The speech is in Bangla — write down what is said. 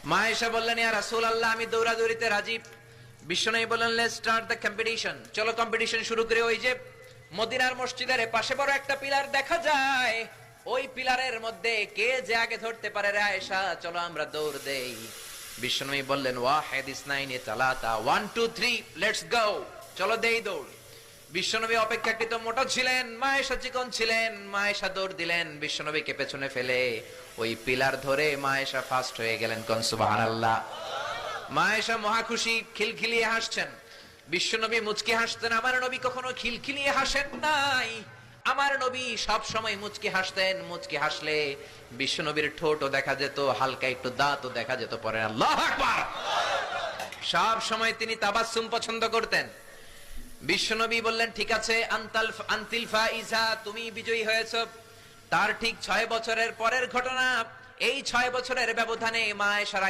মা আয়েশা বললেন, ইয়া রাসূলুল্লাহ, আমি দৌড়াদৌড়িতে রাজি। বিশ্বনবী বললেন, লেটস স্টার্ট দ্য কম্পিটিশন, চলো কম্পিটিশন শুরু করে। ওই যে মদিনার মসজিদের পাশে বড় একটা পিলার দেখা যায়, ওই পিলারের মধ্যে কে যে আগে ধরতে পারে রে আয়েশা, চলো আমরা দৌড় দেই। বিশ্বনবী বললেন, ওয়াহিদ ইসনাইনি তালাতা, 1 2 3 লেটস গো, চলো দেই দৌড়। বিশ্বনবী অপেক্ষাকৃত মোটা ছিলেন, মা আয়েশা চিকন ছিলেন। মা আয়েশা দৌড় দিলেন, বিশ্বনবীকে পেছনে ফেলে ওই পিলার ধরে মা আয়েশা ফার্স্ট হয়ে গেলেন। কোন সুবহানাল্লাহ। মা আয়েশা মহা খুশি, খিলখিলিয়ে হাসছেন। বিশ্বনবী মুচকি হাসতেন। আমার নবী কখনো খিলখিলিয়ে হাসেন নাই। আমার নবী সব সময় মুচকি হাসতেন। মুচকি হাসলে বিশ্বনবীর ঠোঁটও দেখা যেত, হালকা একটু দাঁতও দেখা যেত। পরে আল্লাহু আকবার। সব সময় তিনি তাবাসসুম পছন্দ করতেন। বিশ্বনবী বললেন, ঠিক আছে, আনতিল ফাইজা, তুমি বিজয়ী হয়েছো। তার ঠিক 6 বছরের পরের ঘটনা। এই 6 বছরের ব্যবধানে মা আয়েশার